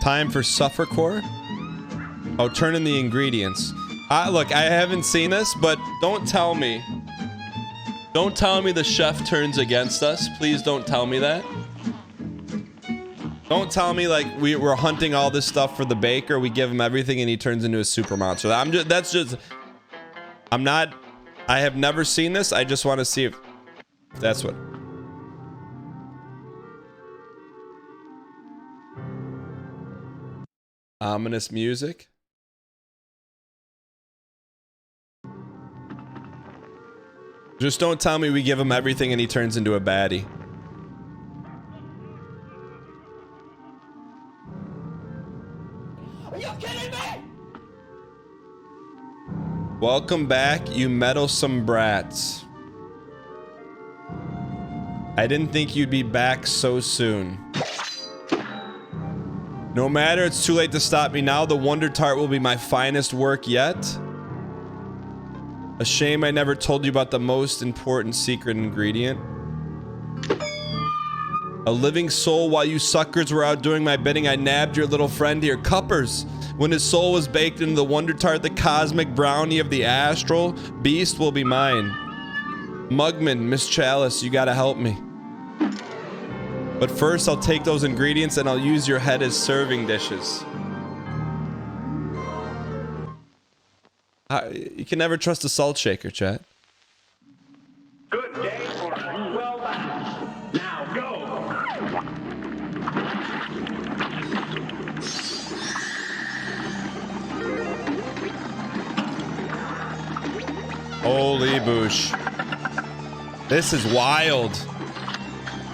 Time for suffercore. Oh, turn in the ingredients. Look, I haven't seen this, but don't tell me. Don't tell me the chef turns against us. Please don't tell me that. Don't tell me like we're hunting all this stuff for the baker. We give him everything and he turns into a super monster. I have never seen this. I just want to see if that's what. Ominous music. Just don't tell me we give him everything and he turns into a baddie. Are you kidding me? Welcome back, you meddlesome brats. I didn't think you'd be back so soon. No matter, it's too late to stop me now. The Wonder Tart will be my finest work yet. A shame I never told you about the most important secret ingredient. A living soul. While you suckers were out doing my bidding, I nabbed your little friend here, Cuppers. When his soul was baked into the Wonder Tart, the cosmic brownie of the astral beast will be mine. Mugman, Miss Chalice, you gotta help me. But first, I'll take those ingredients and I'll use your head as serving dishes. You can never trust a salt shaker, chat. Good day for well done. Now go. Holy boosh. This is wild.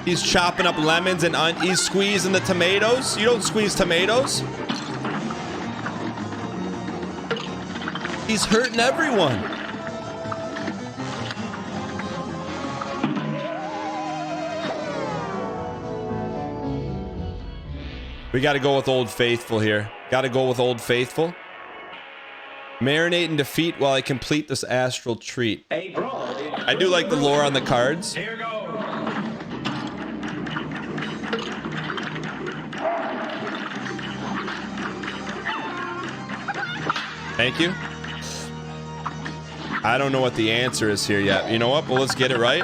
He's chopping up lemons and he's squeezing the tomatoes. You don't squeeze tomatoes. He's hurting everyone. We got to go with Old Faithful here. Got to go with Old Faithful. Marinate and defeat while I complete this astral treat. I do like the lore on the cards. Here goes. Thank you. I don't know what the answer is here yet. You know what? Well, let's get it right.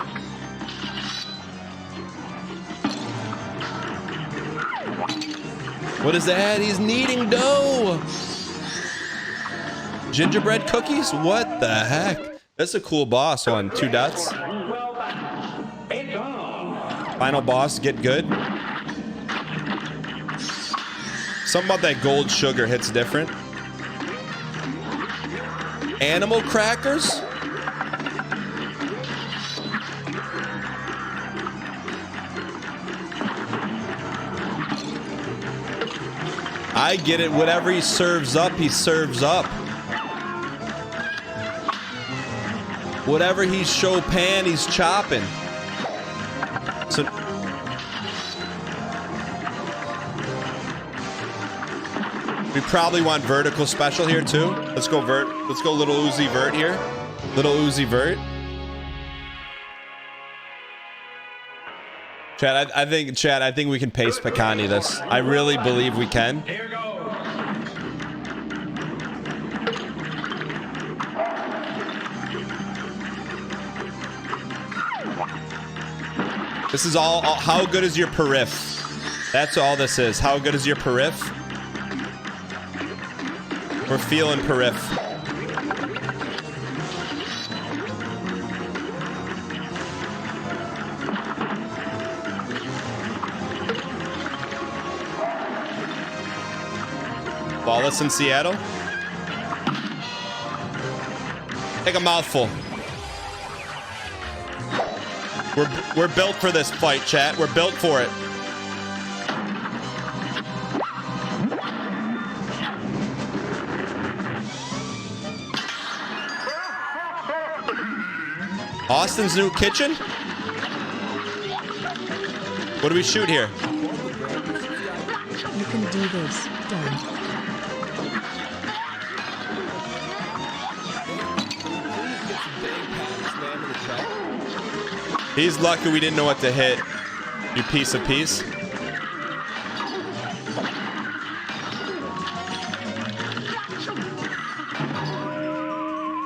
What is that? He's kneading dough. Gingerbread cookies? What the heck? That's a cool boss on 2 dots. Final boss, get good. Something about that gold sugar hits different. Animal crackers? I get it. Whatever he serves up, he serves up. Whatever he's Chopin, he's chopping. So we probably want vertical special here too. Let's go vert. Let's go little Uzi vert here. Little Uzi vert. Chad, I think we can paste Picani this. I really believe we can. Here goes. This is all how good is your periph? That's all this is. How good is your periph? We're feeling periph. Wallace in Seattle. Take a mouthful. We're built for this fight, chat. We're built for it. Austin's new kitchen? What do we shoot here? You can do this, don't. He's lucky we didn't know what to hit. You piece of piece.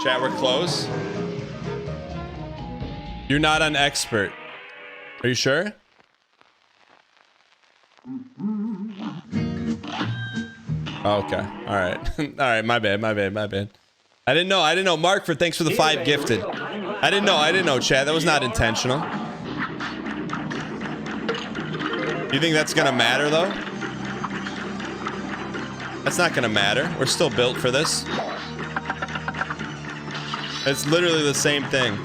Chat, we're close. You're not an expert. Are you sure? Okay. All right. All right. My bad. My bad. My bad. I didn't know. I didn't know. Markford, thanks for the 5 gifted. I didn't know. I didn't know, chat. That was not intentional. You think that's gonna matter, though? That's not gonna matter. We're still built for this. It's literally the same thing.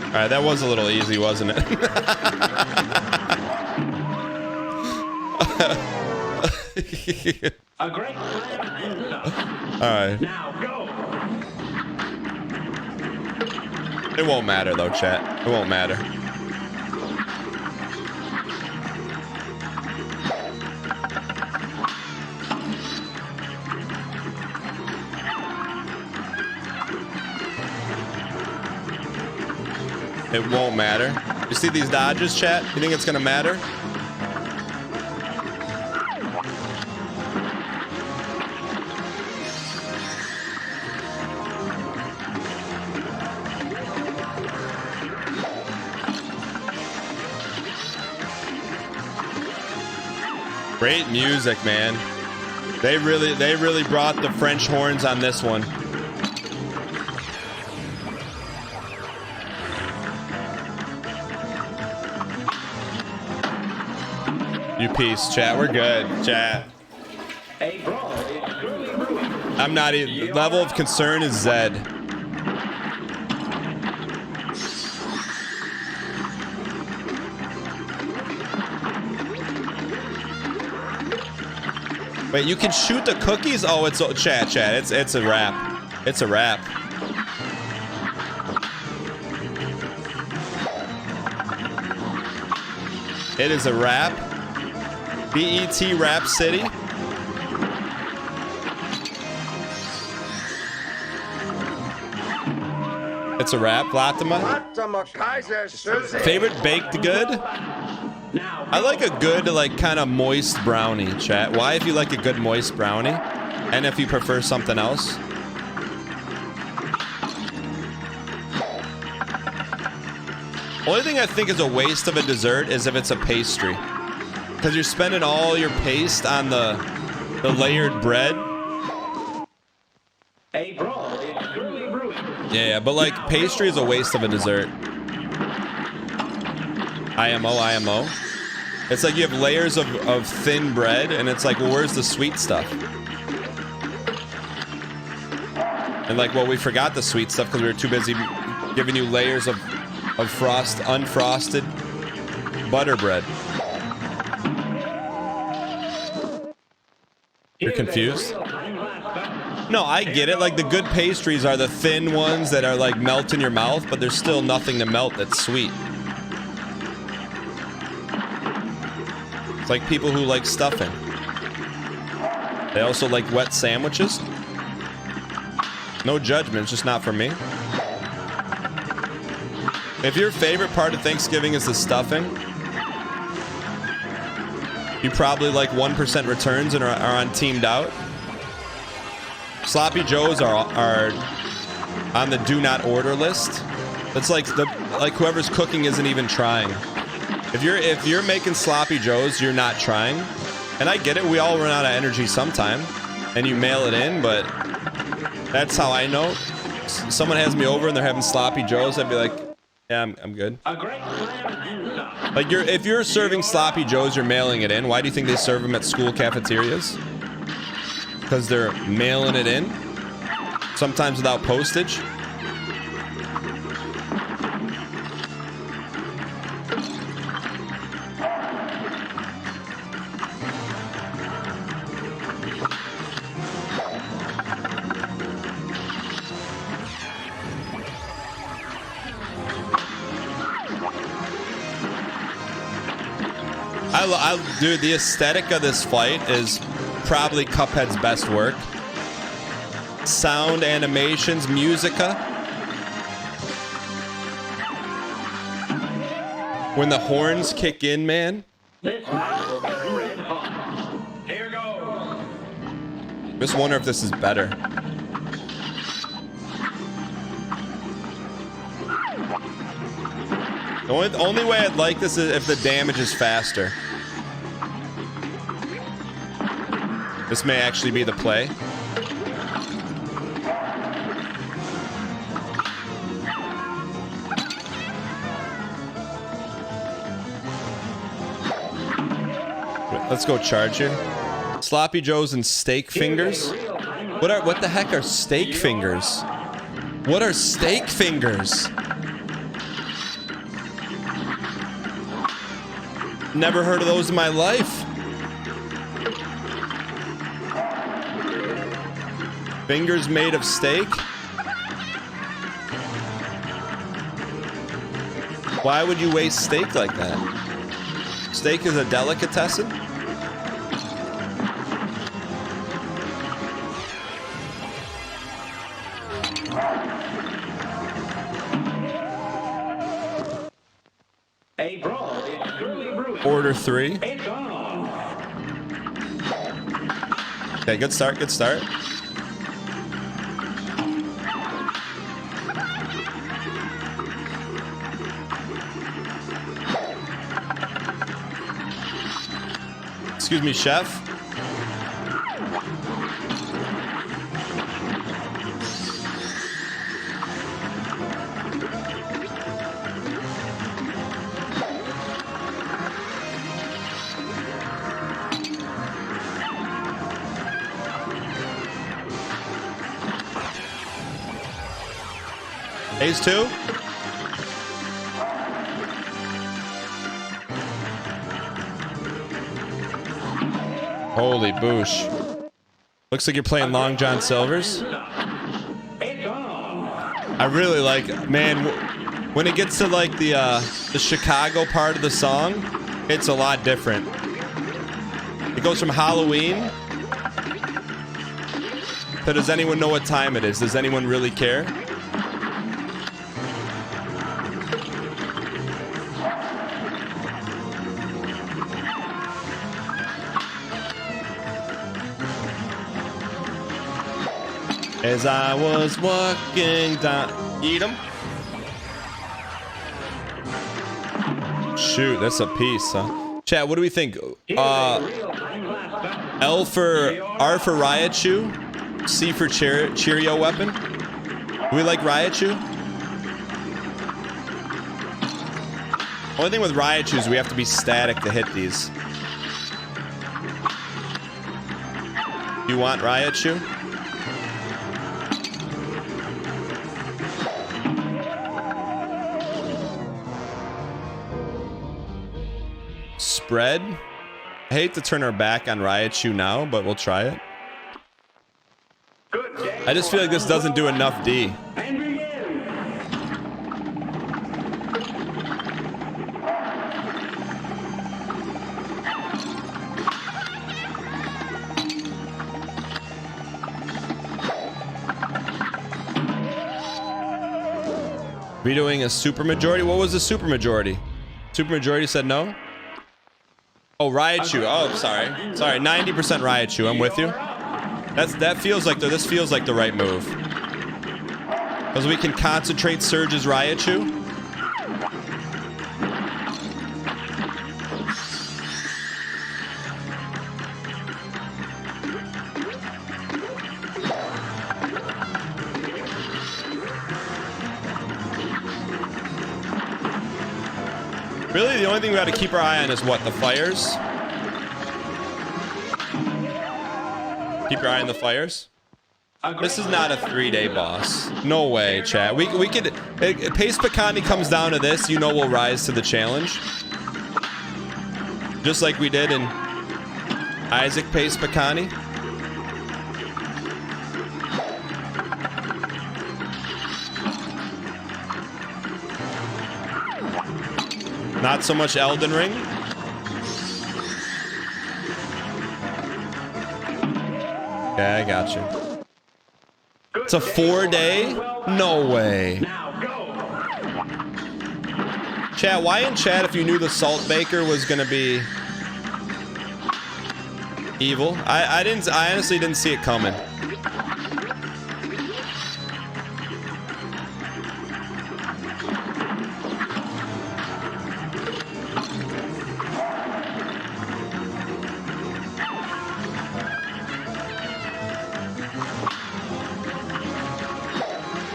All right, that was a little easy, wasn't it? A great plan. All right. Now go. It won't matter though, chat. It won't matter. It won't matter. You see these dodges, chat? You think it's gonna matter? Great music, man. They really brought the French horns on this one. You peace, chat. We're good, chat. A brawl is truly brewing. I'm not even. Level of concern is Zed. Wait, you can shoot the cookies? Oh, it's chat. It's a wrap. It's a wrap. It is a wrap. BET Rap City. It's a wrap. Latima. Favorite baked good? I like a good, like, kind of moist brownie, chat. Why if you like a good moist brownie? And if you prefer something else? Only thing I think is a waste of a dessert is if it's a pastry. Because you're spending all your paste on the layered bread. A brawl is truly brewing. Yeah, but like pastry is a waste of a dessert. IMO. It's like you have layers of thin bread, and it's like, well, where's the sweet stuff? And like, well, we forgot the sweet stuff because we were too busy giving you layers of unfrosted butter bread. You're confused? No, I get it. Like, the good pastries are the thin ones that are like melt in your mouth, but there's still nothing to melt that's sweet. It's like people who like stuffing. They also like wet sandwiches. No judgment, it's just not for me. If your favorite part of Thanksgiving is the stuffing, you probably like 1% returns and are on Teamed Out. Sloppy Joes are on the do not order list. It's like whoever's cooking isn't even trying. If you're making Sloppy Joes, you're not trying. And I get it, we all run out of energy sometime, and you mail it in, but that's how I know. Someone has me over and they're having Sloppy Joes, I'd be like, yeah, I'm good. A great plan. Like, if you're serving Sloppy Joes, you're mailing it in. Why do you think they serve them at school cafeterias? Because they're mailing it in, sometimes without postage. Dude, the aesthetic of this fight is probably Cuphead's best work. Sound, animations, musica. When the horns kick in, man. This match will be red hot. Here goes. Just wonder if this is better. The only way I'd like this is if the damage is faster. This may actually be the play. Let's go charge here. Sloppy Joes and steak fingers. What the heck are steak fingers? What are steak fingers? Never heard of those in my life. Fingers made of steak? Why would you waste steak like that? Steak is a delicatessen? A brawl is surely brewing. Order 3. It's on. Okay, good start, good start. Excuse me, chef. Ace 2. Holy boosh. Looks like you're playing Long John Silver's. It's on. I really like, man, when it gets to like the Chicago part of the song, it's a lot different. It goes from Halloween to does anyone know what time it is? Does anyone really care? As I was walking down, eat 'em. Shoot, that's a piece, huh? Chat, what do we think? L for R for Riot Shoe, C for Cheerio weapon. Do we like Riot Shoe? Only thing with Riot Shoes, we have to be static to hit these. You want Riot Shoe? Spread. I hate to turn our back on Riot Shoe now, but we'll try it. Good day. I just feel like this doesn't do enough D. And begin. We doing a supermajority? What was the supermajority? Supermajority said no? Oh, Riot Shoe. Oh, sorry. Sorry, 90% Riot Shoe. I'm with you. That feels like this feels like the right move. Because we can concentrate Surge's Riot Shoe. Really, the only thing we got to keep our eye on is what? The fires? Keep your eye on the fires? This is not a 3-day boss. No way, chat. We could... Pace Picani comes down to this, you know we'll rise to the challenge. Just like we did in Isaac Pace Picani. Not so much Elden Ring. Yeah, I got you. It's a 4-day? No way. Now go. Chat, why in chat if you knew the Salt Baker was gonna be evil? I honestly didn't see it coming.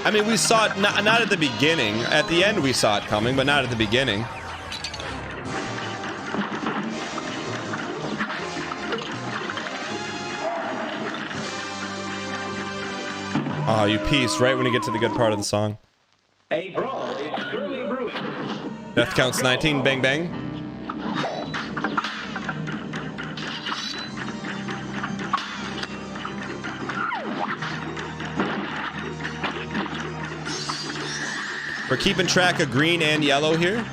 I mean, we saw it not at the beginning. At the end, we saw it coming, but not at the beginning. Oh, you piece right when you get to the good part of the song. A brawl is surely brewing. Death counts 19, bang bang. We're keeping track of green and yellow here.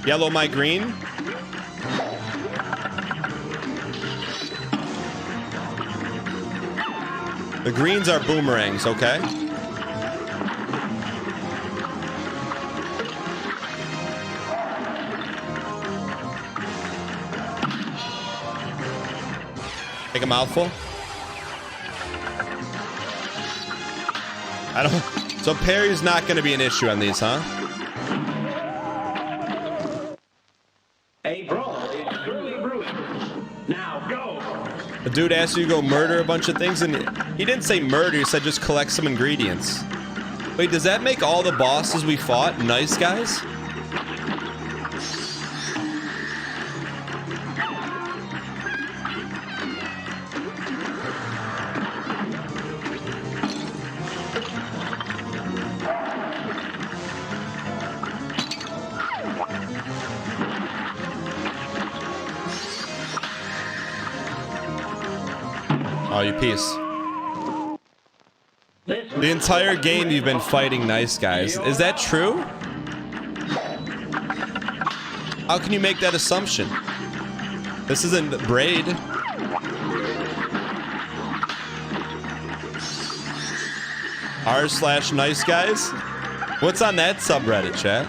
Yellow, my green. The greens are boomerangs, okay? Take a mouthful. I don't... So parry's not going to be an issue on these, huh? A brawl is surely brewing. Now go. The dude asked you to go murder a bunch of things, and he didn't say murder, he said just collect some ingredients. Wait, does that make all the bosses we fought nice guys? Oh, you piece. The entire game you've been fighting nice guys. Is that true? How can you make that assumption? This isn't Braid. r/nice guys? What's on that subreddit, chat?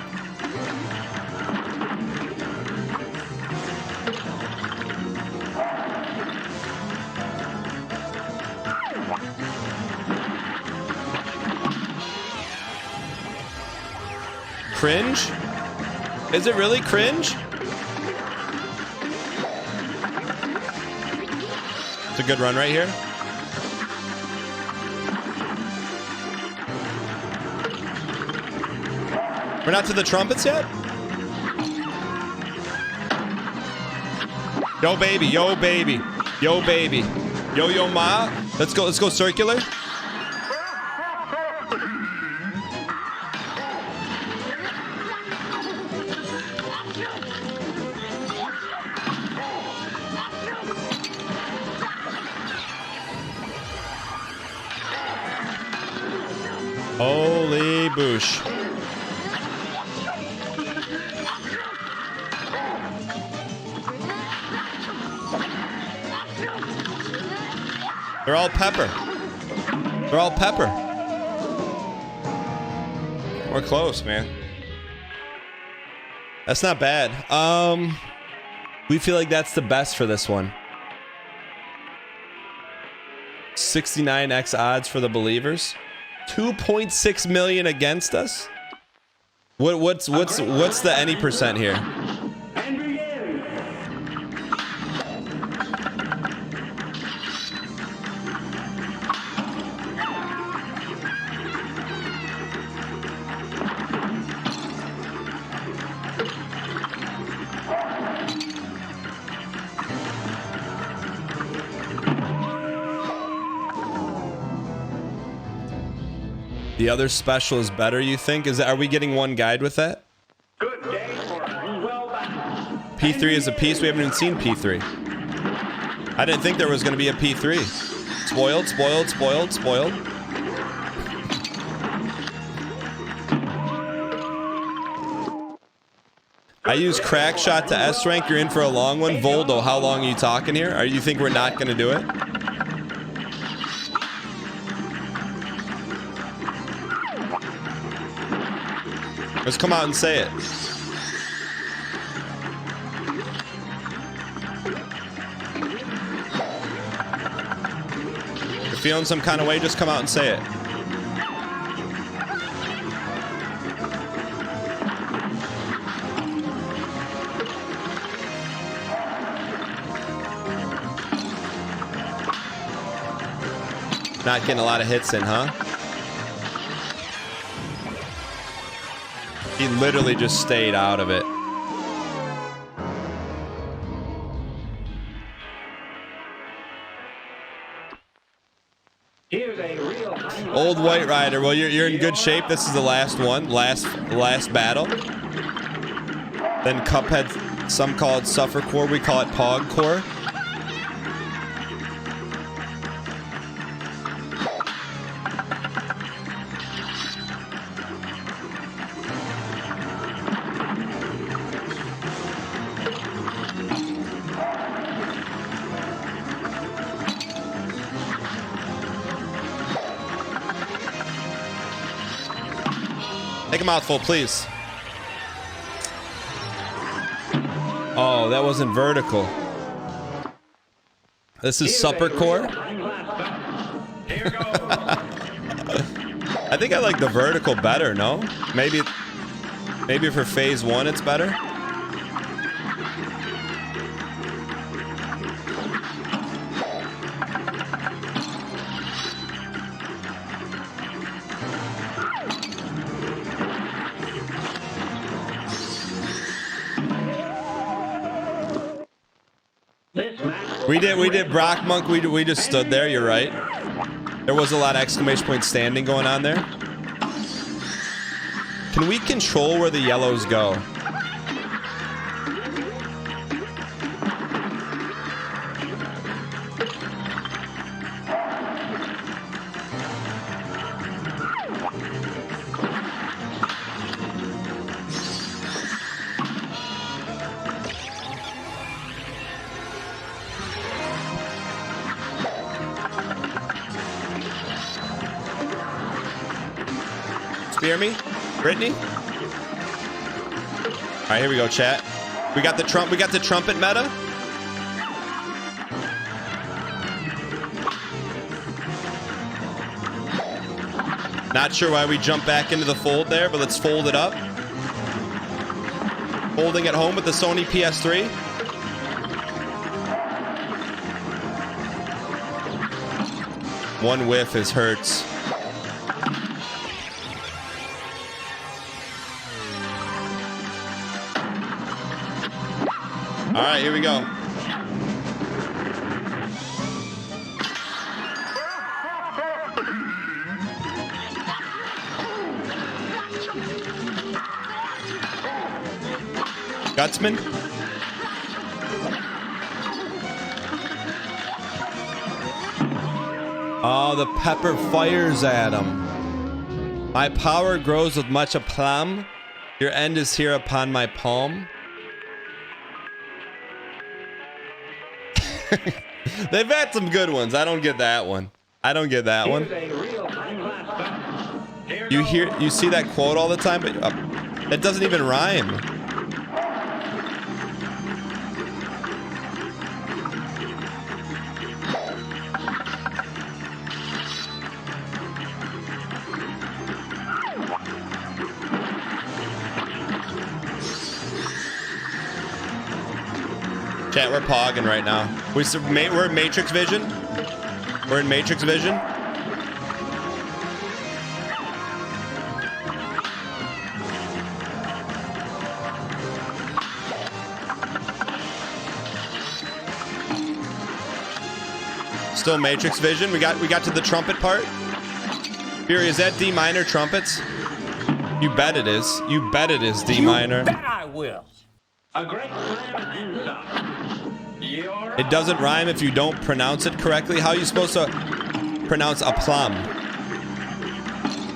Cringe? Is it really cringe? It's a good run right here. We're not to the trumpets yet? Yo baby, yo baby, yo baby, yo yo ma. Let's go circular. Holy boosh. They're all pepper. They're all pepper. We're close, man. That's not bad. We feel like that's the best for this one. 69x odds for the believers. 2.6 million against us. What's the any percent here? And begin. The other special is better, you think? Are we getting one guide with that? Good day for well done. P3 is a piece. We haven't even seen P3. I didn't think there was going to be a P3. Spoiled, spoiled, spoiled, spoiled. I use crack shot to S rank. You're in for a long one. Voldo, how long are you talking here? You think we're not going to do it? Let's come out and say it. feeling some kind of way, just come out and say it. Not getting a lot of hits in, huh? He literally just stayed out of it. Here's a real Old White Rider. Well, you're in good shape. This is the last one. Last battle. Then Cuphead, some call it Suffer Core. We call it Pog Core. Take a mouthful, please. Oh, that wasn't vertical. This is Supper Core. Here goes. I think I like the vertical better, no? Maybe for phase 1 it's better. We did Brock Monk. We just stood there. You're right. There was a lot of exclamation point standing going on there. Can we control where the yellows go? Spear me, Brittany. All right, here we go, chat. We got the trumpet meta. Not sure why we jumped back into the fold there, but let's fold it up. Holding at home with the Sony PS3. One whiff is hurts. All right, here we go. Gutsman. Oh, the pepper fires at him. My power grows with much aplomb. Your end is here upon my palm. They've had some good ones. I don't get that one. I don't get that one. You see that quote all the time, but that doesn't even rhyme. Chat, we're pogging right now. We're in Matrix Vision. We're in Matrix Vision. Still Matrix Vision. We got to the trumpet part. Fury, is that D minor trumpets? You bet it is. You bet it is D minor. You bet I will. A great slam and stop. It doesn't rhyme if you don't pronounce it correctly. How are you supposed to pronounce aplomb?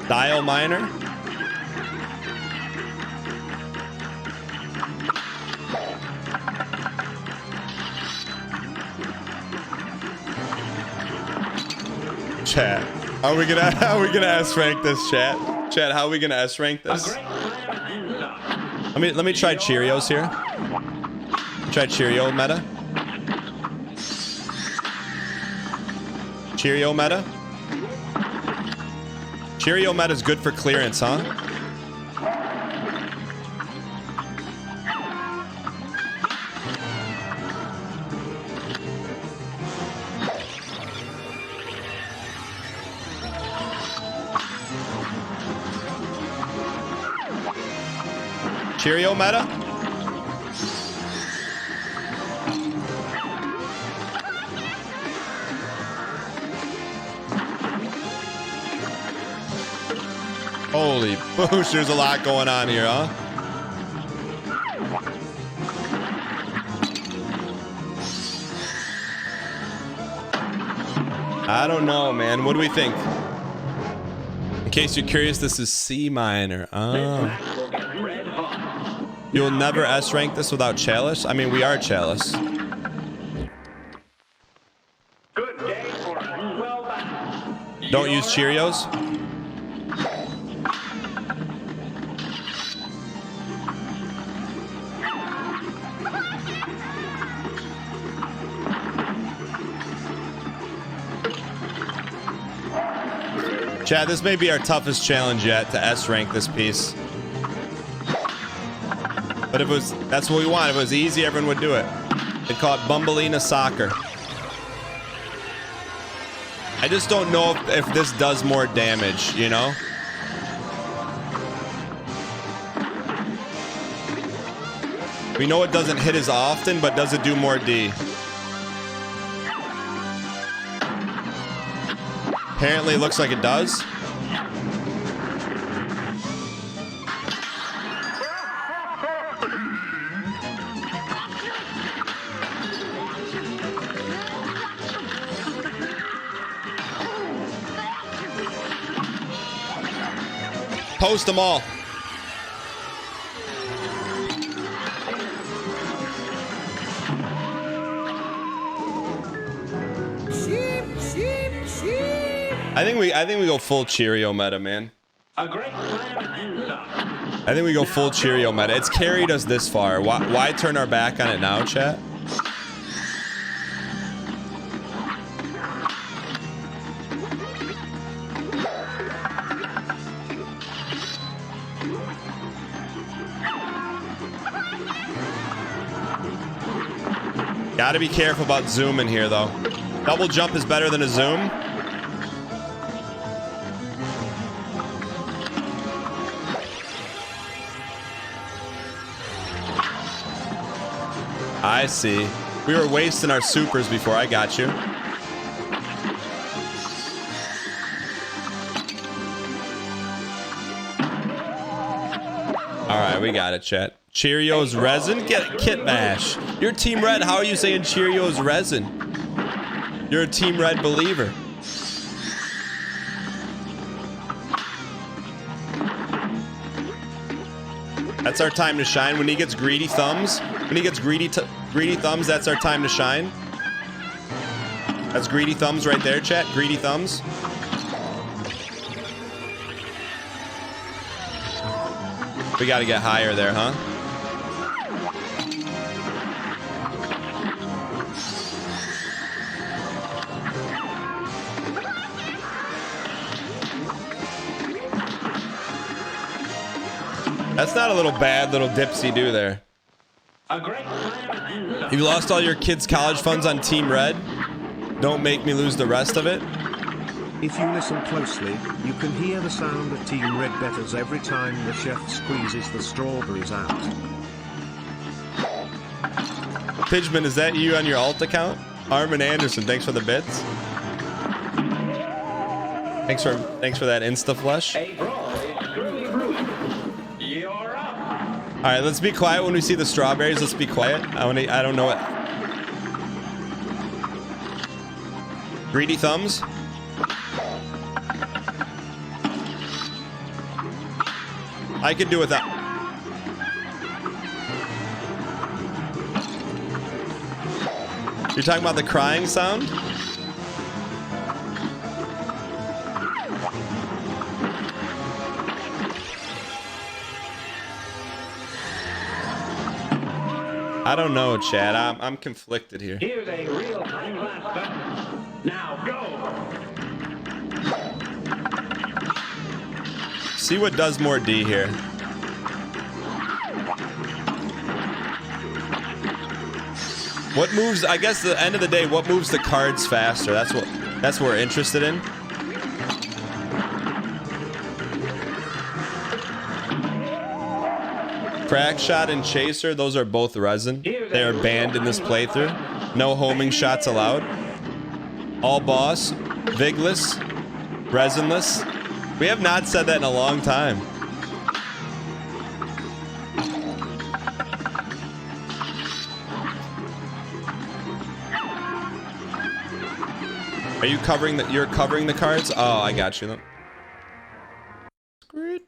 Dial minor? Chat. How are we gonna S rank this, chat? Chat, how are we gonna S rank this? Let me try Cheerios here. Try Cheerio meta. Cheerio meta. Cheerio meta is good for clearance, huh? Cheerio meta? Holy boosh, there's a lot going on here, huh? I don't know, man. What do we think? In case you're curious, this is C minor. Oh. You'll never S rank this without Chalice? I mean, we are Chalice. Good day for us. Well done. Don't use Cheerios? Chad, this may be our toughest challenge yet to S rank this piece. But if it was, that's what we want. If it was easy, everyone would do it. They call it Bumbleina Soccer. I just don't know if this does more damage, you know? We know it doesn't hit as often, but does it do more D? Apparently it looks like it does. Post them all. I think we go full Cheerio meta, man. A great plan. I think we go full Cheerio meta. It's carried us this far. Why turn our back on it now, chat? Gotta be careful about zooming here, though. Double jump is better than a zoom. I see. We were wasting our supers before. I got you. All right, we got it, chat. Cheerios resin? Get Kit Bash. You're Team Red. How are you saying Cheerios resin? You're a Team Red believer. That's our time to shine. When he gets greedy thumbs, greedy thumbs, that's our time to shine. That's greedy thumbs right there, chat. Greedy thumbs. We got to get higher there, huh? That's not a little bad little dipsy do there. A great plan. You lost all your kids' college funds on Team Red. Don't make me lose the rest of it. If you listen closely, you can hear the sound of Team Red betters every time the chef squeezes the strawberries out. Pidgeman, is that you on your alt account? Armin Anderson, thanks for the bits. Thanks for that Insta flush. A brawl is truly brewing. You're up. All right, let's be quiet when we see the strawberries. Let's be quiet. I don't know it. Greedy thumbs. I could do without. You're talking about the crying sound? I don't know, Chad. I'm conflicted here. Here's a real time lapse. Now go. see what does more D here. What moves, I guess at the end of the day, what moves the cards faster? That's what we're interested in. Crack Shot and Chaser, those are both resin. They are banned in this playthrough. No homing shots allowed. All boss, Vigless, resinless. We have not said that in a long time. Are you covering the, you're covering the cards? Oh, I got you. Screw it.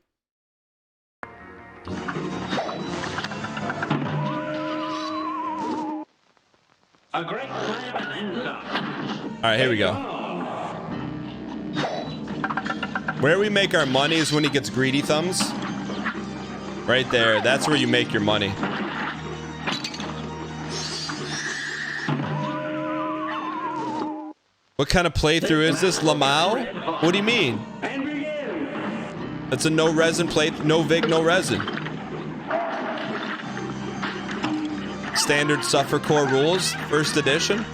A great slam and then some. All right, here we go. Where we make our money is when he gets greedy thumbs. Right there. That's where you make your money. What kind of playthrough is this? Lamau? What do you mean? And begin. It's a no resin play, no vig, no resin. Standard Suffer Core rules, first edition.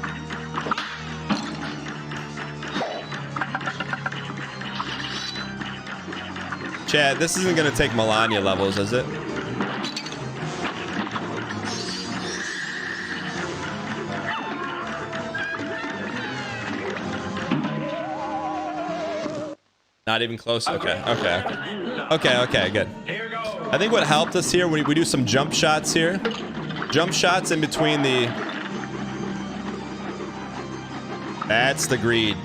Chad, this isn't gonna take Melania levels, is it? Not even close? Okay, okay, good. Here goes. I think what helped us here, we do some jump shots here. Jump shots in between the... That's the greed.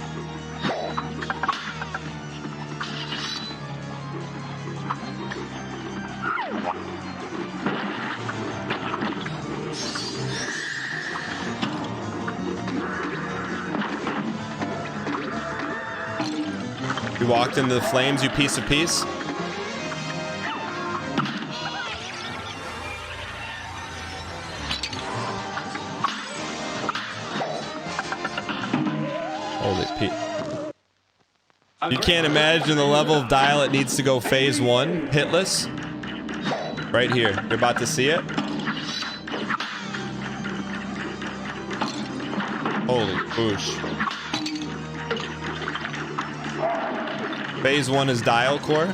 You walked into the flames, you piece of piece. Holy Pete. You can't imagine the level of dial it needs to go phase 1, hitless. Right here. You're about to see it. Holy boosh. Phase 1 is dial core.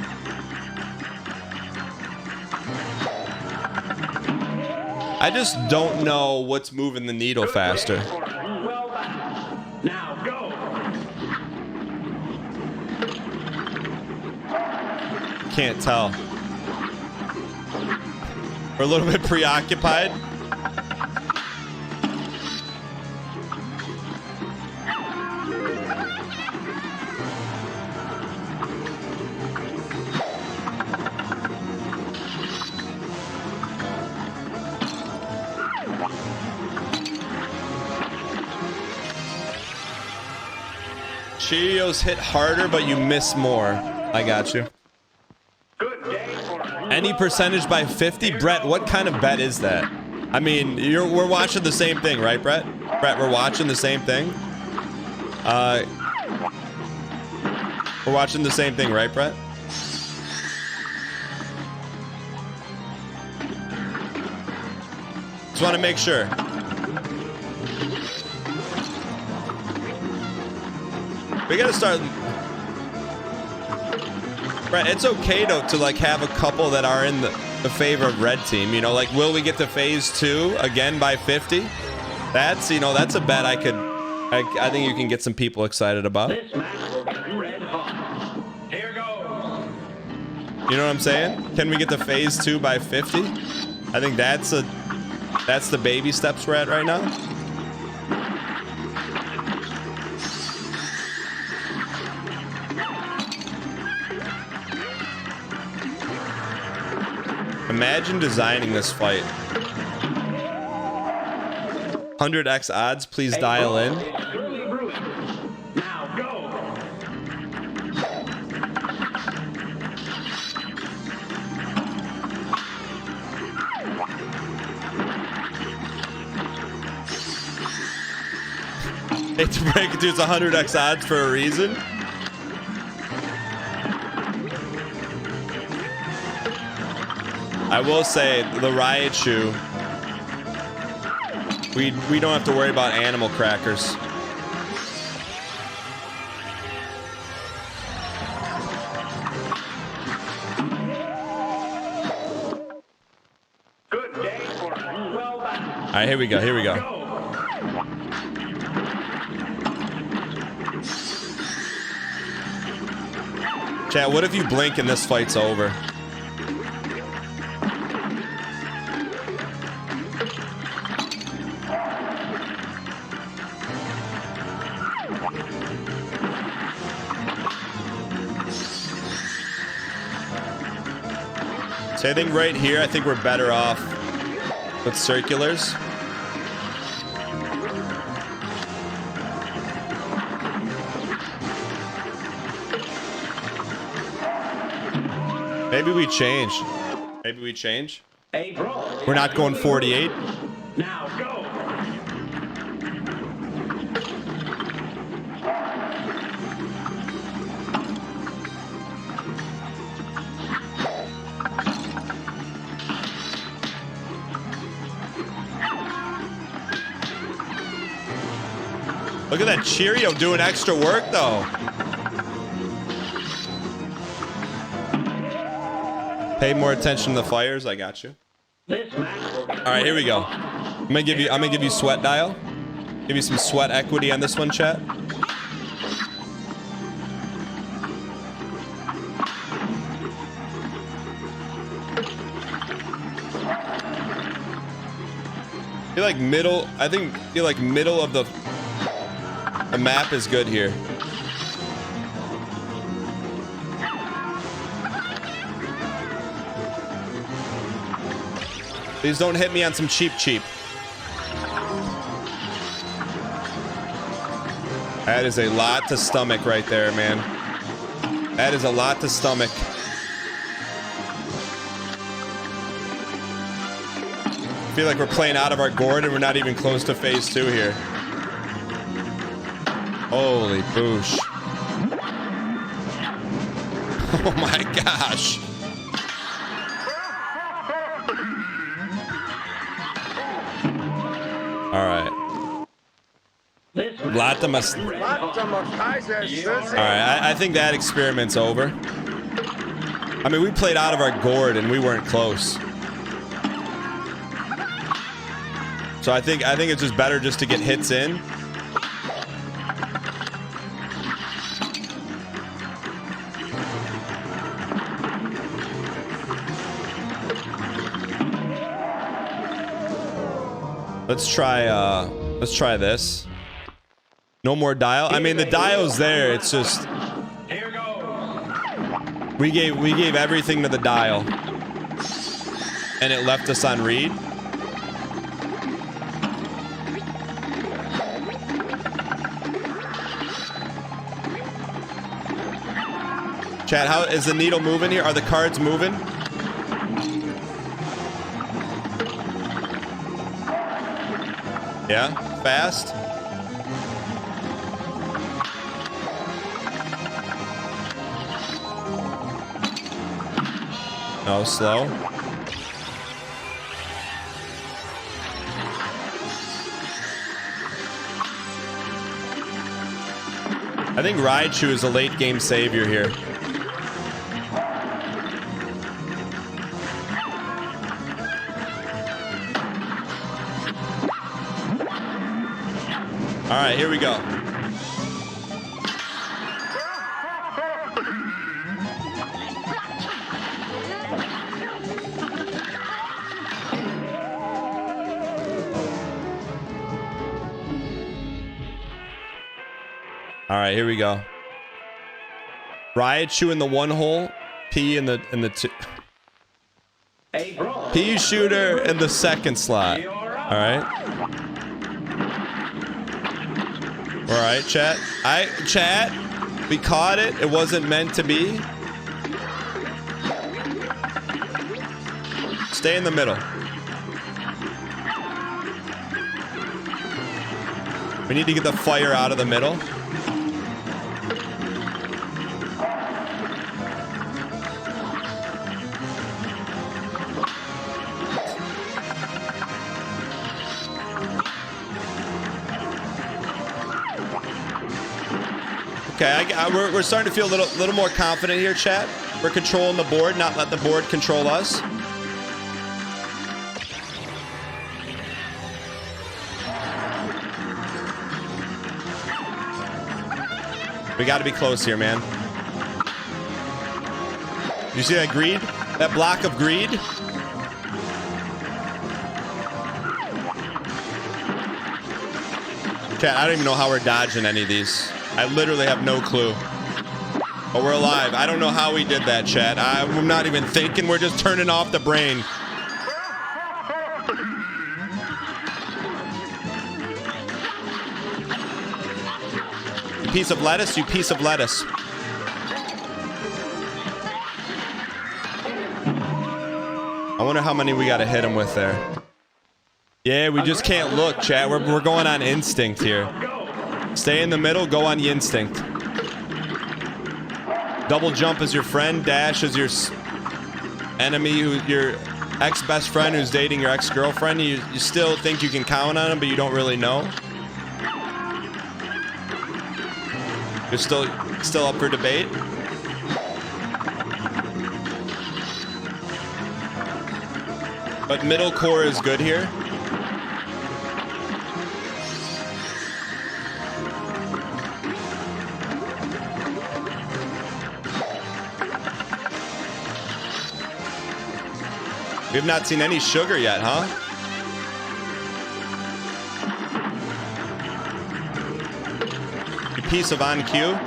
I just don't know what's moving the needle faster. Well done. Now go. Can't tell. We're a little bit preoccupied. Cheerios hit harder, but you miss more. I got you. Good day for Any percentage by 50? Brett, what kind of bet is that? I mean, we're watching the same thing, right, Brett? Brett, we're watching the same thing? We're watching the same thing, right, Brett? Just want to make sure. We gotta start. Right, it's okay to like have a couple that are in the favor of red team. You know, like will we get to phase 2 again by 50? That's, you know, that's a bet I think you can get some people excited about. this match will get red hot. Here goes. You know what I'm saying? Can we get to phase 2 by 50? I think that's the baby steps we're at right now. Imagine designing this fight. 100x odds, please dial in. It's surely brewing. Now go. Hate to break it to it's 100x odds for a reason. I will say the riot shoe. We don't have to worry about animal crackers. Good day for us. Well done. All right, here we go. Here we go. Chat, what if you blink and this fight's over? So I think right here, I think we're better off with circulars. Maybe we change. Maybe we change. A brawl. We're not going 48. Now go. Look at that Cheerio doing extra work, though. Pay more attention to the fires. I got you. This match will be. All right, here we go. I'm gonna give you sweat dial. Give you some sweat equity on this one, chat. You're like middle. I think you're like middle of the map is good here. Please don't hit me on some cheap. That is a lot to stomach right there, man. That is a lot to stomach. I feel like we're playing out of our gourd and we're not even close to phase 2 here. Holy boosh. Oh my gosh. All right. All right, I think that experiment's over. I mean, we played out of our gourd and we weren't close. So I think it's just better just to get hits in. Let's try this. No more dial. I mean, the dial's there. It's just Here goes. we gave everything to the dial, and it left us on read. Chat, how is the needle moving here? Are the cards moving? Yeah, fast. No, slow. I think Raichu is a late game savior here. All right, here we go. All right, here we go. Raichu in the one hole, P in the two. A brawl. P shooter in the second slot. All right. All right, chat. Chat. We caught it. It wasn't meant to be. Stay in the middle. We need to get the fire out of the middle. Okay, we're starting to feel a little more confident here, chat. We're controlling the board, not let the board control us. We got to be close here, man. You see that greed? That block of greed? Chat, I don't even know how we're dodging any of these. I literally have no clue. But we're alive. I don't know how we did that, chat. I'm not even thinking. We're just turning off the brain. You piece of lettuce, you piece of lettuce. I wonder how many we got to hit him with there. Yeah, we just can't look, chat. We're going on instinct here. Stay in the middle, go on the instinct. Double jump is your friend, dash is your enemy, your ex-best friend who's dating your ex-girlfriend. You still think you can count on him, but you don't really know. You're still up for debate. But middle core is good here. We have not seen any sugar yet, huh? You piece of on cue.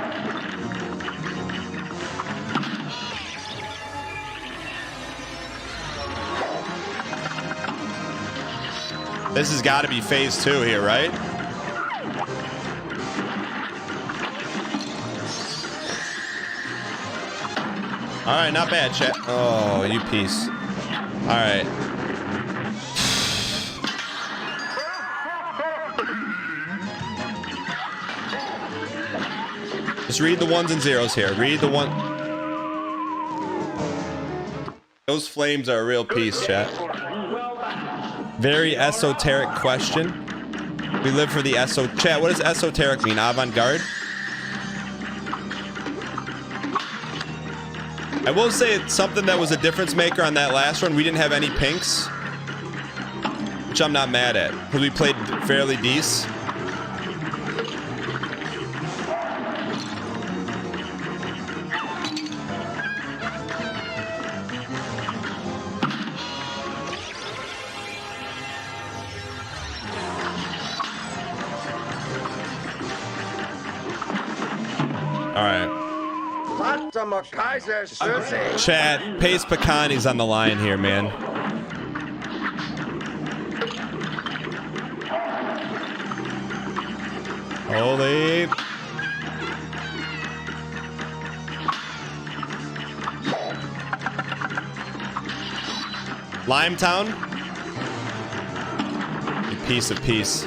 This has got to be phase 2 here, right? All right, not bad, chat. Oh, you piece. All right. Just read the ones and zeros here. Read the one. Those flames are a real piece, chat. Very esoteric question. We live for the chat, what does esoteric mean? Avant-garde? I will say it's something that was a difference maker on that last one. We didn't have any pinks, which I'm not mad at, because we played fairly decent. All right. Chad, Pace Picani's on the line here, man. Holy. Limetown? A piece of peace.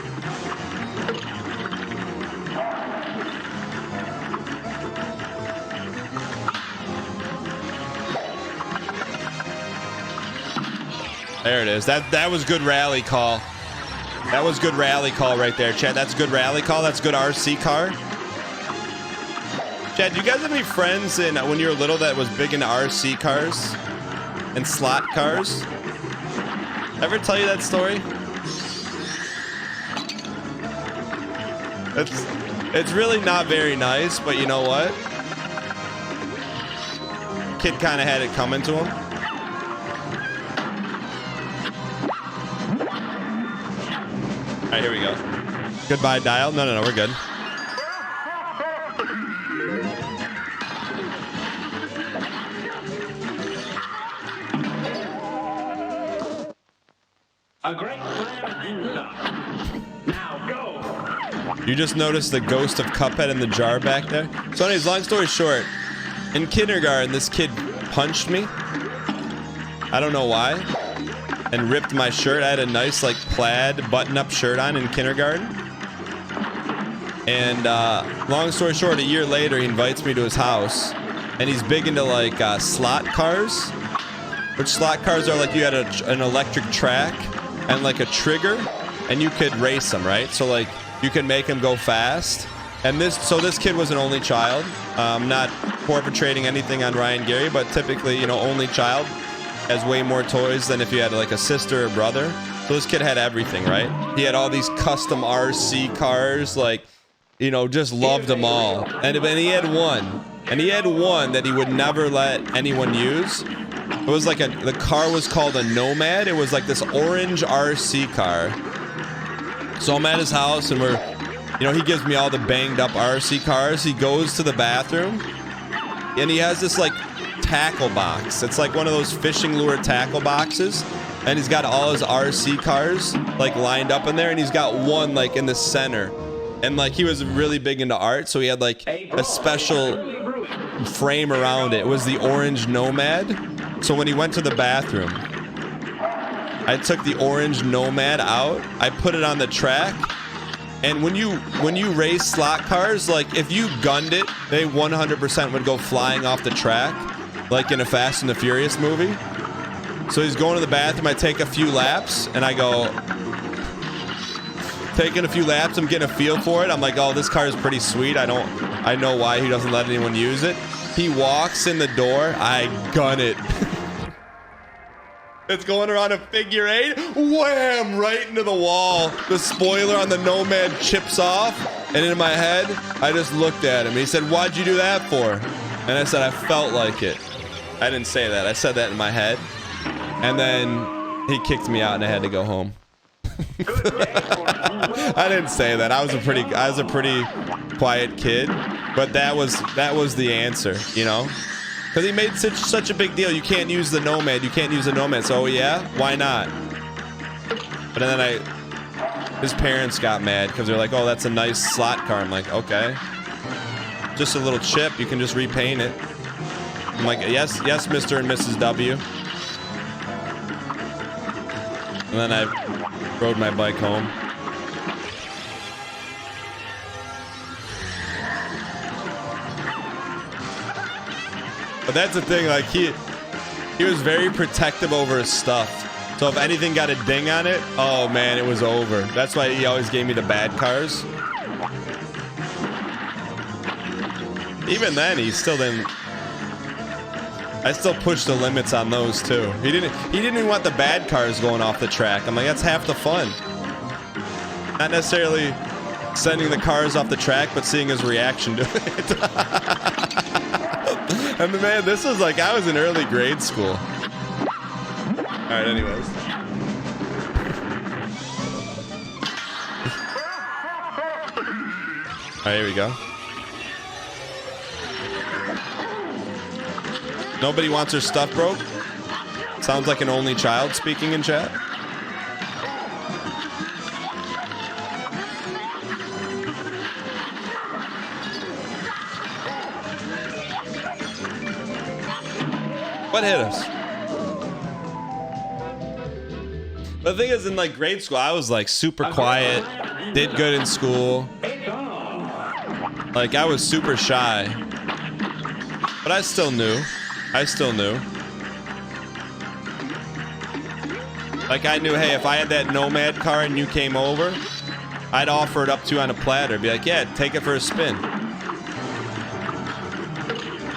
There it is. That was good rally call. That was good rally call right there, Chad. That's good rally call. That's good RC car. Chad, do you guys have any friends when you were little that was big into RC cars and slot cars? Ever tell you that story? It's really not very nice, but you know what? Kid kind of had it coming to him. All right, here we go. Goodbye, dial. No, we're good. A great plan. Now go. You just noticed the ghost of Cuphead in the jar back there? So anyways, long story short, in kindergarten, this kid punched me. I don't know why. And ripped my shirt. I had a nice, like, plaid button-up shirt on in kindergarten. And long story short, a year later, he invites me to his house. And he's big into, like, slot cars. Which slot cars are like you had an electric track and, like, a trigger. And you could race them, right? So, like, you can make them go fast. And this kid was an only child. Not perpetrating anything on Ryan Gary, but typically, you know, only child has way more toys than if you had like a sister or brother. So this kid had everything, right? He had all these custom RC cars, like, you know, just loved them all. And he had one. And he had one that he would never let anyone use. It was like the car was called a Nomad. It was like this orange RC car. So I'm at his house and you know, he gives me all the banged up RC cars. He goes to the bathroom and he has this like tackle box. It's like one of those fishing lure tackle boxes. And he's got all his RC cars like lined up in there. And he's got one like in the center. And like he was really big into art. So he had like a special frame around it. It was the orange Nomad. So when he went to the bathroom, I took the orange Nomad out. I put it on the track. And when you race slot cars, like if you gunned it, they 100% would go flying off the track, like in a Fast and the Furious movie. So he's going to the bathroom. I take a few laps and I go, taking a few laps. I'm getting a feel for it. I'm like, oh, this car is pretty sweet. I know why he doesn't let anyone use it. He walks in the door. I gun it. It's going around a figure eight. Wham! Right into the wall. The spoiler on the Nomad chips off. And in my head, I just looked at him. He said, why'd you do that for? And I said, I felt like it. I didn't say that. I said that in my head. And then he kicked me out and I had to go home. I didn't say that. I was a pretty quiet kid. But that was the answer, you know? Because he made such a big deal. You can't use the Nomad. You can't use the Nomad. So, yeah, why not? But then his parents got mad because they're like, oh, that's a nice slot car. I'm like, okay. Just a little chip. You can just repaint it. I'm like, yes, Mr. and Mrs. W. And then I rode my bike home. But that's the thing, like he was very protective over his stuff. So if anything got a ding on it, oh man, it was over. That's why he always gave me the bad cars. Even then, he still didn't. I still pushed the limits on those too. He didn't even want the bad cars going off the track. I'm like, that's half the fun. Not necessarily sending the cars off the track, but seeing his reaction to it. And man, this was like, I was in early grade school. All right, anyways. All right, here we go. Nobody wants her stuff broke? Sounds like an only child speaking in chat. What hit us? But the thing is, in like grade school, I was like super quiet, did good in school. Like I was super shy, but I still knew. Like I knew, hey, if I had that Nomad car and you came over, I'd offer it up to you on a platter. Be like, yeah, take it for a spin.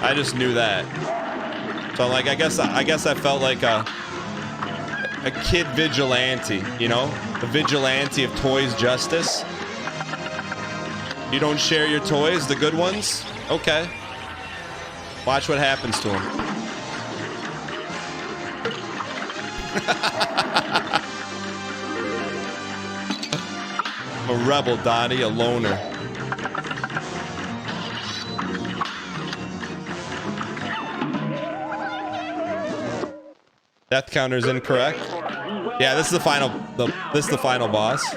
I just knew that. So like, I guess I felt like a kid vigilante, you know? The vigilante of toys justice. You don't share your toys, the good ones? Okay. Watch what happens to them. I'm a rebel, Donnie, a loner. Death counter is incorrect. Yeah, this is the final boss.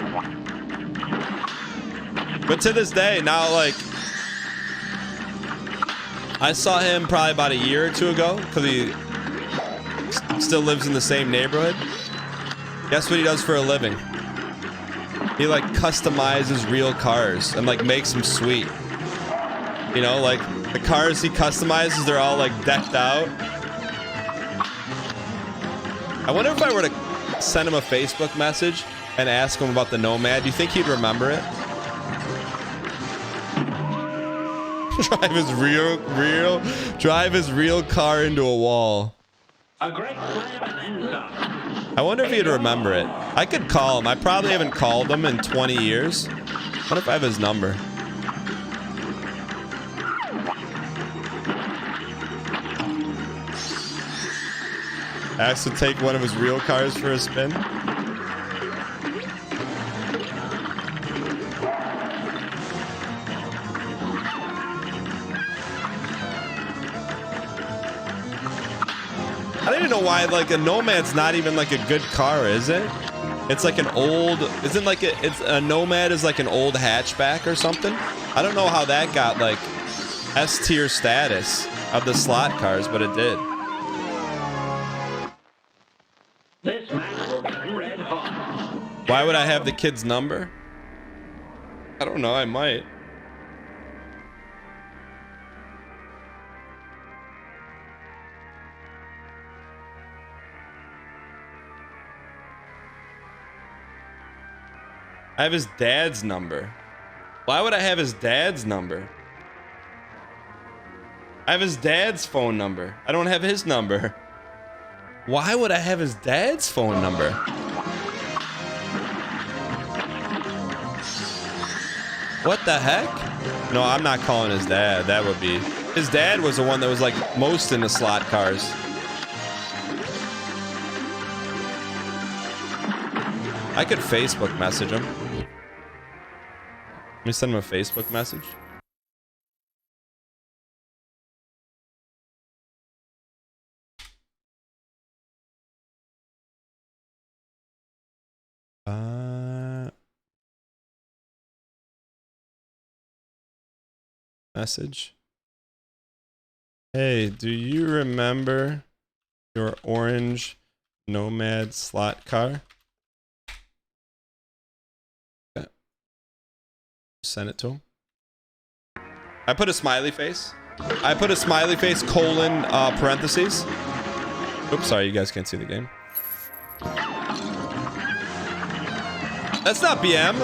But to this day, now like I saw him probably about a year or two ago because he still lives in the same neighborhood. Guess what he does for a living? He like customizes real cars and like makes them sweet. You know, like the cars he customizes, they're all like decked out. I wonder if I were to send him a Facebook message and ask him about the Nomad, do you think he'd remember it? drive his real car into a wall. A great slam and then some. I wonder if he'd remember it. I could call him. I probably haven't called him in 20 years. What if I have his number? Asked to take one of his real cars for a spin. I don't even know why, like, a Nomad's not even like a good car, is it? It's like an old, isn't like it's a Nomad is like an old hatchback or something? I don't know how that got like S tier status of the slot cars, but it did. This match will be red hot. Why would I have the kid's number? I don't know, I might. I have his dad's number. Why would I have his dad's number? I have his dad's phone number. I don't have his number. Why would I have his dad's phone number? What the heck? No, I'm not calling his dad. That would be... His dad was the one that was like most into slot cars. I could Facebook message him. Let me send him a Facebook message. Message. Hey, do you remember your orange Nomad slot car? Okay. Send it to him. I put a smiley face. I put a smiley face colon parentheses. Oops, sorry, you guys can't see the game. That's not BM.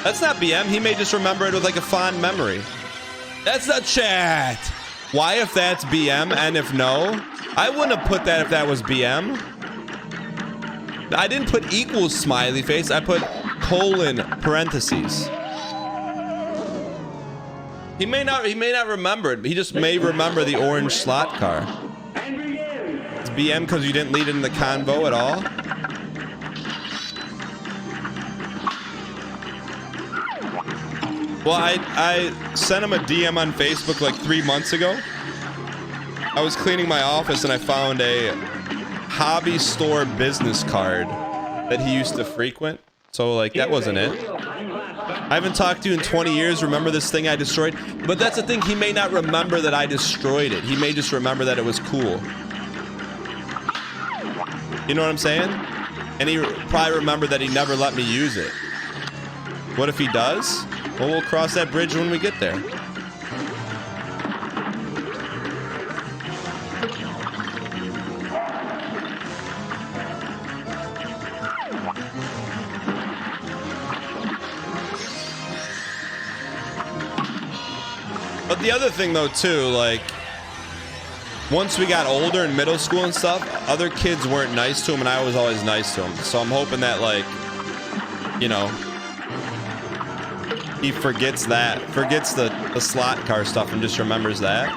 That's not BM. He may just remember it with like a fond memory. That's not chat. Why if that's BM and if no? I wouldn't have put that if that was BM. I didn't put equals smiley face. I put colon parentheses. He may not remember it. He just may remember the orange slot car. It's BM because you didn't lead in the convo at all. Well, I sent him a DM on Facebook like 3 months ago. I was cleaning my office and I found a hobby store business card that he used to frequent. So like that wasn't it. I haven't talked to you in 20 years. Remember this thing I destroyed? But that's the thing. He may not remember that I destroyed it. He may just remember that it was cool. You know what I'm saying? And he probably remembered that he never let me use it. What if he does? Well, we'll cross that bridge when we get there. But the other thing though too, like once we got older in middle school and stuff, other kids weren't nice to him and I was always nice to him. So I'm hoping that like, you know, he forgets that, forgets the slot car stuff and just remembers that.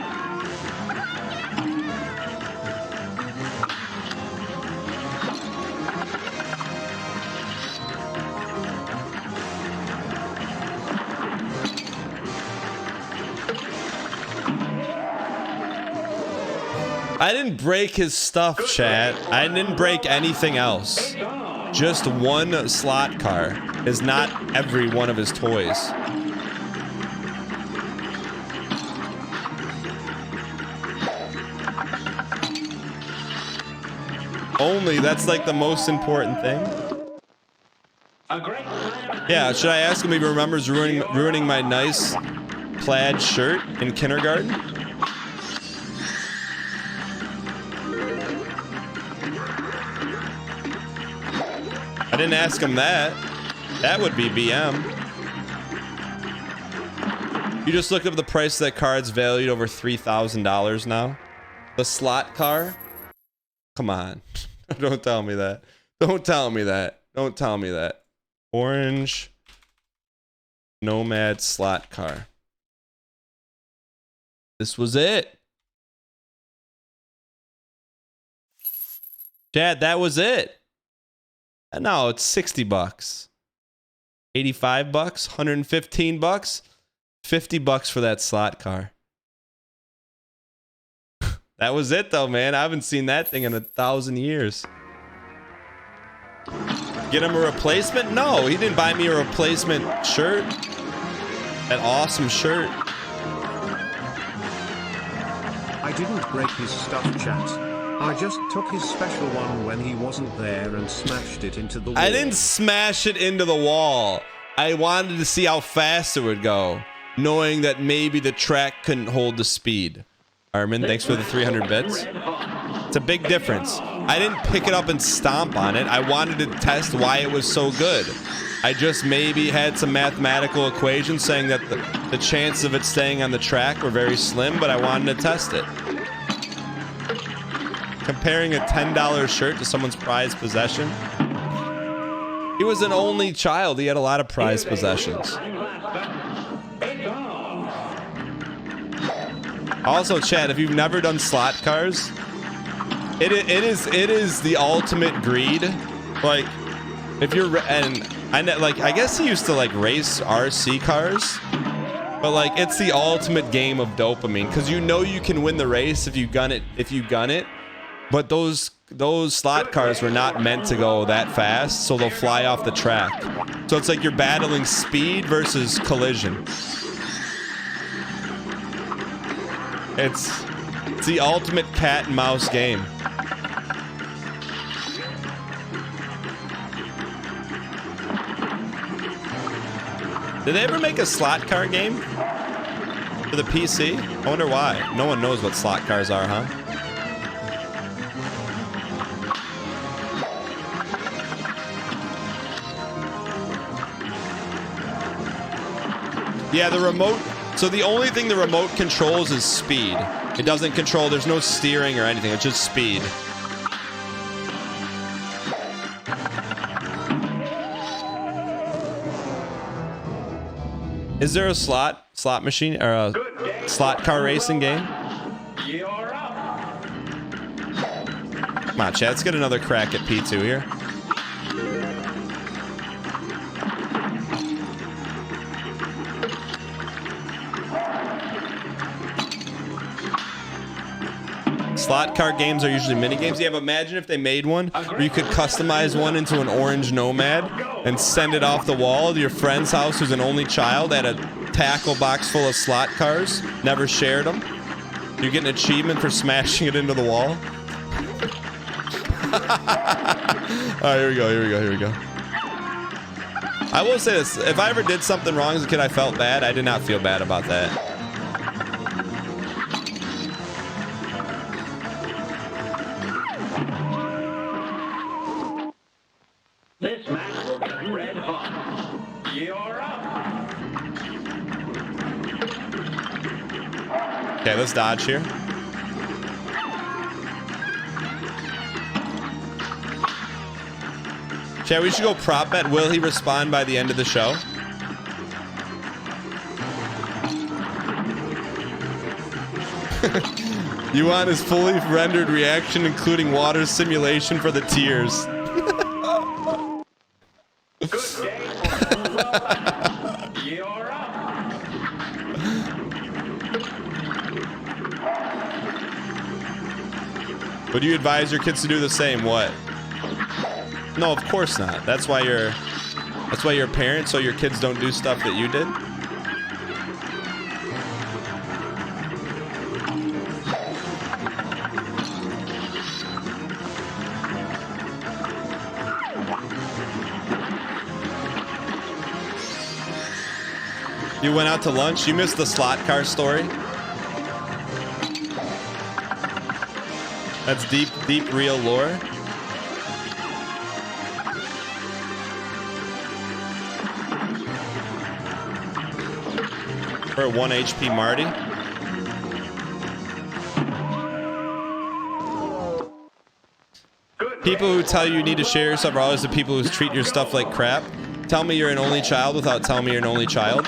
I didn't break his stuff, chat. I didn't break anything else. Just one slot car is not every one of his toys. Only, that's like the most important thing. Yeah, should I ask him if he remembers ruining my nice plaid shirt in kindergarten? I didn't ask him that. That would be BM. You just look up the price of that car. It's valued over $3,000 now. The slot car? Come on. Don't tell me that. Don't tell me that. Don't tell me that. Orange Nomad slot car. This was it. Chad, that was it. No, it's 60 bucks. 85 bucks, 115 bucks, 50 bucks for that slot car. That was it though, man. I haven't seen that thing in 1,000 years. Get him a replacement? No, he didn't buy me a replacement shirt. That awesome shirt. I didn't break his stuff, chat. I just took his special one when he wasn't there and smashed it into the wall. I didn't smash it into the wall. I wanted to see how fast it would go, knowing that maybe the track couldn't hold the speed. Armin, thanks for the 300 bits. It's a big difference. I didn't pick it up and stomp on it. I wanted to test why it was so good. I just maybe had some mathematical equations saying that the chances of it staying on the track were very slim, but I wanted to test it. Comparing a $10 shirt to someone's prized possession. He was an only child. He had a lot of prized possessions. Also, Chad, if you've never done slot cars, it is the ultimate greed. Like, if you're I guess he used to like race RC cars, but like it's the ultimate game of dopamine because you know you can win the race if you gun it. But those slot cars were not meant to go that fast, so they'll fly off the track. So it's like you're battling speed versus collision. It's the ultimate cat and mouse game. Did they ever make a slot car game for the PC? I wonder why. No one knows what slot cars are, huh? Yeah, the remote. So the only thing the remote controls is speed. It doesn't control, there's no steering or anything, it's just speed. Is there a slot machine or a slot car racing game? You're up. Come on, Chad, let's get another crack at P2 here. Slot car games are usually mini games. Yeah, but imagine if they made one where you could customize one into an orange Nomad and send it off the wall to your friend's house who's an only child at a tackle box full of slot cars. Never shared them. You get an achievement for smashing it into the wall. All right, here we go. I will say this. If I ever did something wrong as a kid, I felt bad. I did not feel bad about that. This match will be red hot. You're up. Okay, let's dodge here. Chad, we should go prop bet. Will he respond by the end of the show? You want his fully rendered reaction, including water simulation for the tears. Good day. Well, you're up. Would you advise your kids to do the same? What? No, of course not. That's why you're a parent, so your kids don't do stuff that you did. You went out to lunch? You missed the slot car story? That's deep, real lore. For 1 HP Marty. People who tell you need to share your stuff are always the people who treat your stuff like crap. Tell me you're an only child without telling me you're an only child.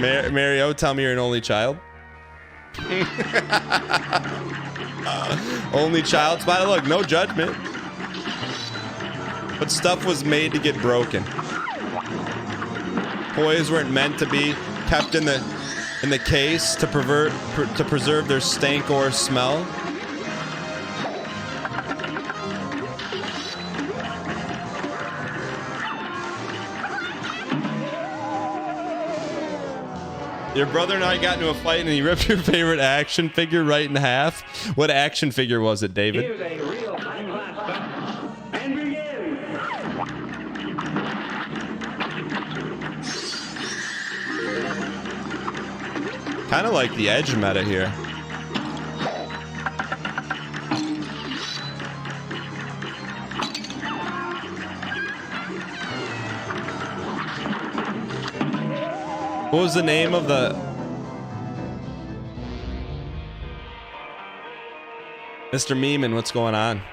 Mario, tell me you're an only child. Only child spot. Look, no judgment. But stuff was made to get broken. Toys weren't meant to be kept in the case to preserve their stank or smell. Your brother and I got into a fight and he ripped your favorite action figure right in half. What action figure was it, David? Here's a real high-class battle. And begin! Kind of like the Edge meta here. What was the name of the... Mr. Meeman, what's going on?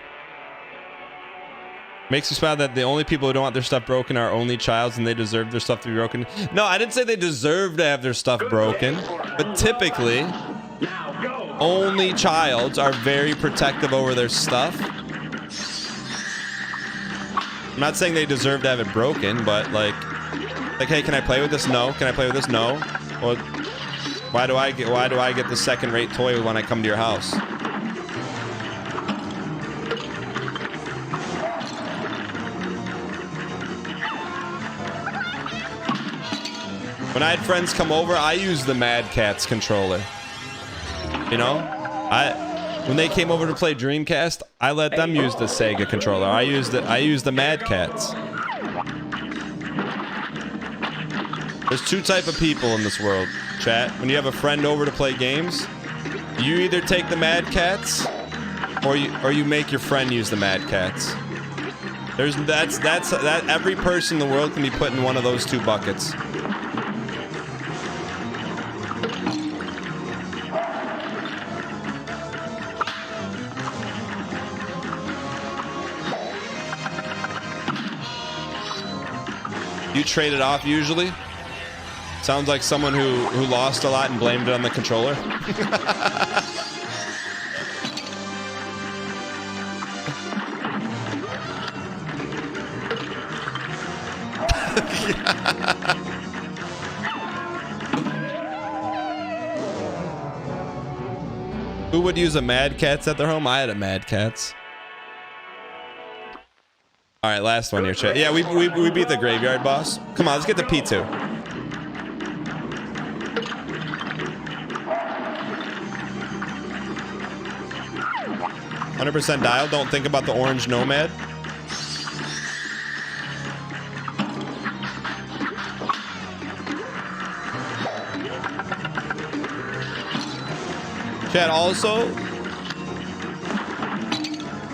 Makes me smile that the only people who don't want their stuff broken are only childs and they deserve their stuff to be broken. No, I didn't say they deserve to have their stuff broken, but typically, only childs are very protective over their stuff. I'm not saying they deserve to have it broken, but like, hey, can I play with this? No. Can I play with this? No. Well, why do I get the second-rate toy when I come to your house? When I had friends come over, I used the Mad Catz controller. You know, when they came over to play Dreamcast, I let them use the Sega controller. I used the Mad Catz. There's two type of people in this world, chat. When you have a friend over to play games, you either take the Mad Catz, or you make your friend use the Mad Catz. That every person in the world can be put in one of those two buckets. You trade it off usually? Sounds like someone who lost a lot and blamed it on the controller. Who would use a Mad Catz at their home? I had a Mad Catz. All right, last one here, chat. Yeah, we beat the graveyard boss. Come on, let's get to P2. 100% dial. Don't think about the orange nomad. Chat, also,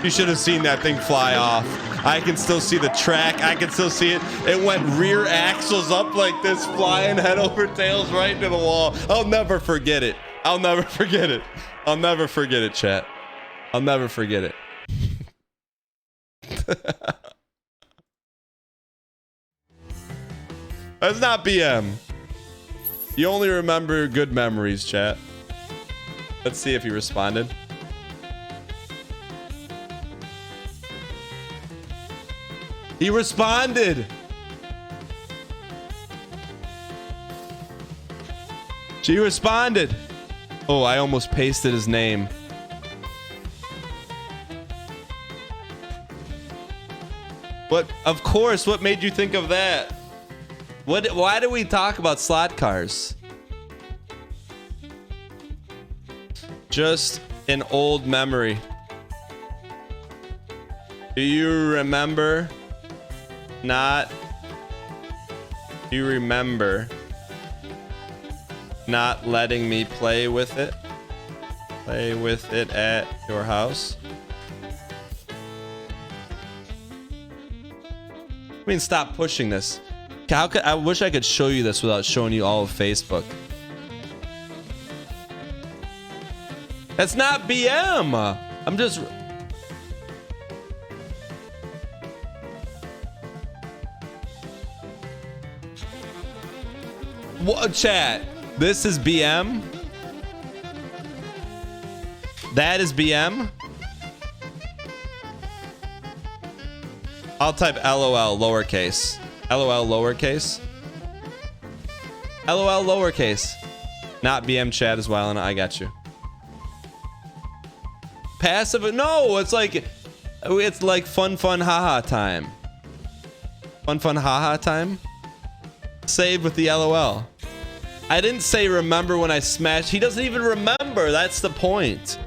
you should have seen that thing fly off. I can still see the track. I can still see it. It went rear axles up like this, flying head over tails right into the wall. I'll never forget it. I'll never forget it. I'll never forget it, chat. I'll never forget it. That's not BM. You only remember good memories, chat. Let's see if he responded. He responded. She responded. Oh, I almost pasted his name. What? Of course. What made you think of that? What? Why do we talk about slot cars? Just an old memory. Do you remember? Do you remember not letting me play with it? Play with it at your house? I mean, stop pushing this. How could, I wish I could show you this without showing you all of Facebook. That's not BM. I'm just... What, chat? This is BM? That is BM? I'll type LOL lowercase. LOL lowercase. LOL lowercase. Not BM chat as well, and I got you. Passive? No, it's like fun haha time. Fun haha time. Saved with the LOL. I didn't say remember when I smashed. He doesn't even remember. That's the point.